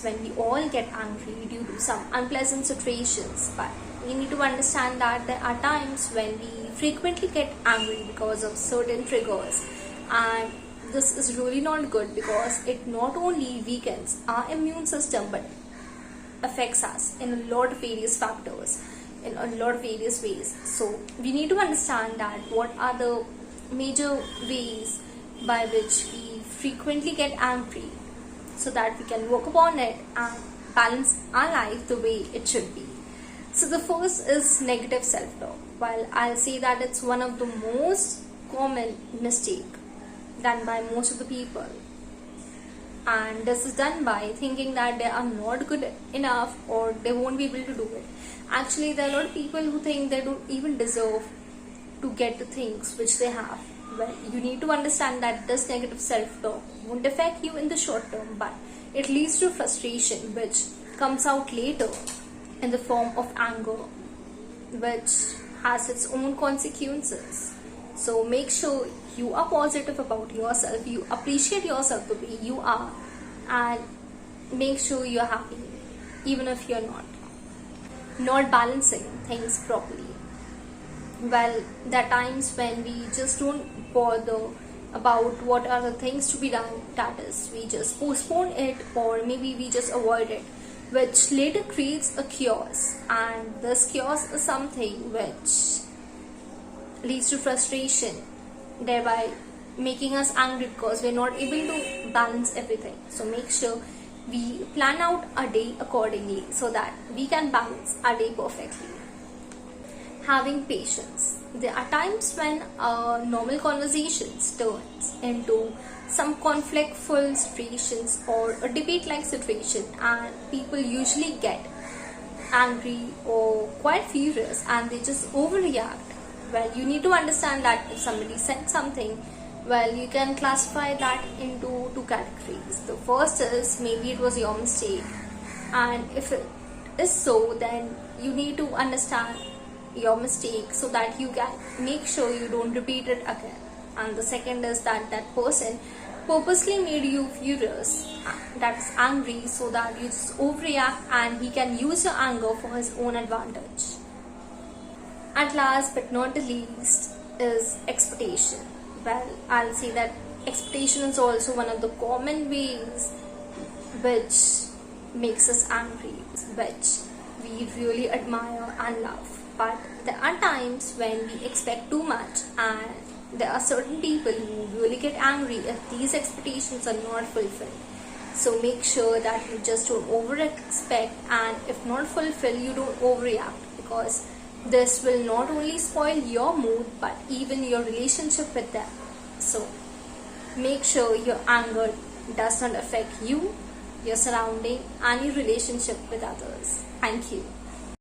times when we all get angry due to some unpleasant situations, but we need to understand that there are times when we frequently get angry because of certain triggers, and this is really not good because it not only weakens our immune system but affects us in a lot of various factors, in a lot of various ways. So we need to understand that what are the major ways by which we frequently get angry, so that we can work upon it and balance our life the way it should be. So the first is negative self-talk. While I'll say that it's one of the most common mistake done by most of the people, and this is done by thinking that they are not good enough or they won't be able to do it. Actually, there are a lot of people who think they don't even deserve to get the things which they have. Well, you need to understand that this negative self-talk won't affect you in the short term, but it leads to frustration which comes out later in the form of anger, which has its own consequences. So make sure you are positive about yourself, you appreciate yourself the way you are, and make sure you're happy even if you're not balancing things properly. Well, there are times when we just don't bother about what are the things to be done, that is, we just postpone it, or maybe we just avoid it, which later creates a chaos, and this chaos is something which leads to frustration, thereby making us angry because we're not able to balance everything. So make sure we plan out our day accordingly so that we can balance our day perfectly. Having patience. There are times when normal conversations turns into some conflictful situations or a debate-like situation, and people usually get angry or quite furious and they just overreact. Well, you need to understand that if somebody said something, well, you can classify that into two categories. The first is maybe it was your mistake, and if it is so, then you need to understand your mistake so that you can make sure you don't repeat it again. And the second is that that person purposely made you furious, that is angry, so that you just overreact and he can use your anger for his own advantage. At last but not the least is expectation. Well, I'll say that expectation is also one of the common ways which makes us angry, which we really admire and love. But there are times when we expect too much, and there are certain people who really get angry if these expectations are not fulfilled. So make sure that you just don't over expect, and if not fulfill, you don't overreact, because this will not only spoil your mood but even your relationship with them. So make sure your anger does not affect you, your surrounding, and your relationship with others. Thank you.